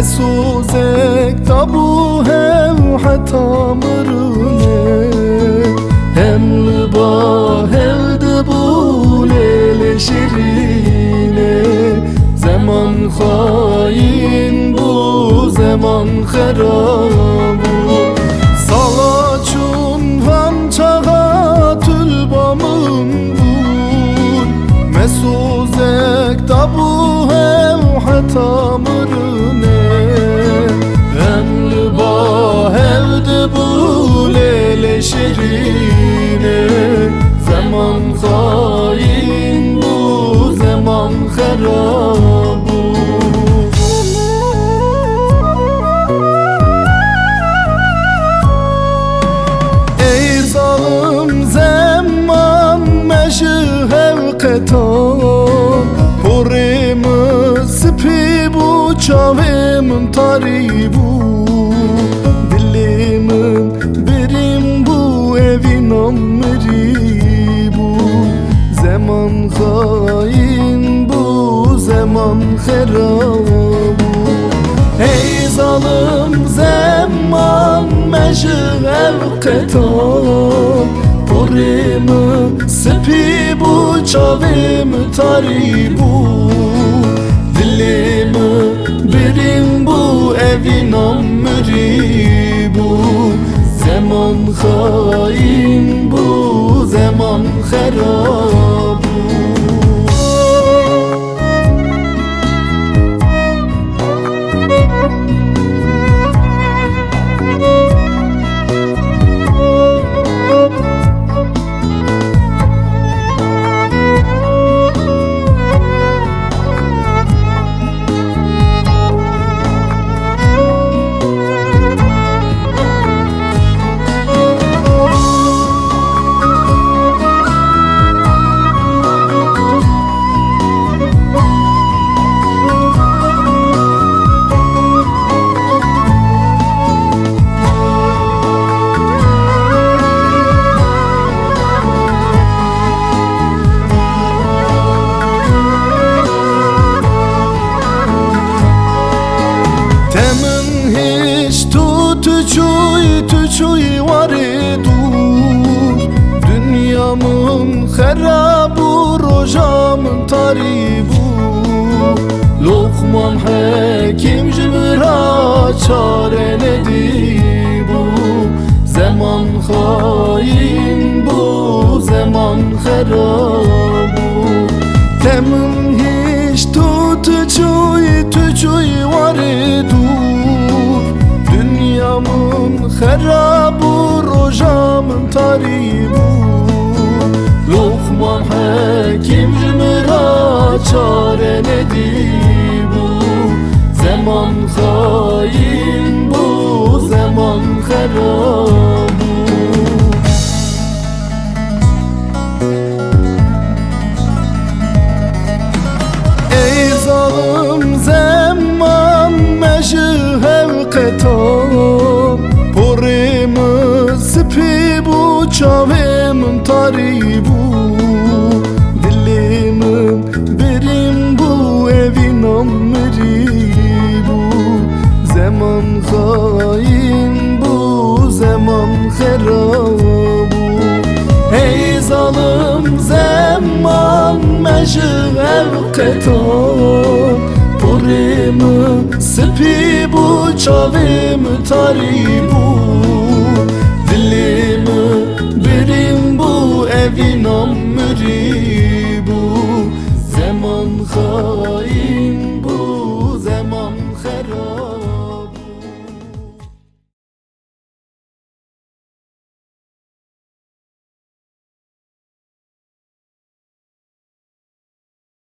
مسوزك تابو هم حتى مرونه هم لبا هل دبو ليل شرينه زمان خاين بو زمان خرابو سالا چون هم çağa tülbamın bul مسوزك تابو هم حتى مرونه هم لبا هل دبو ليل شرينه زمان خاين بو زمان خرابو ey zalim zaman meşhev ketan Porimi sipi bu çavim taribu Dilimin birim bu evin amri bu Zaman hain bu zaman herabu ey zalim zaman meşhev ketan Porimi sipi bu çavim taribu Dilimi birim bu evin amri bu Zaman hain bu zaman herabu Tüçüy var dur Dünyamın herabu Rojamın taribu Lokman Hakim Cibra çare nedi bu Zaman hain bu Zaman herabu Temin hiç tüçüy var dur Dünyamın herabu Rojamın taribu Lokman Hakim Cimra çare nedi bu Zaman hain bu Zaman herabu ey zalim zaman meşhev ketan Porimi sipi bu çavim taribu Dilimin birim bu evin amri bu Zaman hain bu zaman herabu ey zalim zaman meşhev ketan Porimi sipi bu çavim taribu Dilimi birim bu evin amri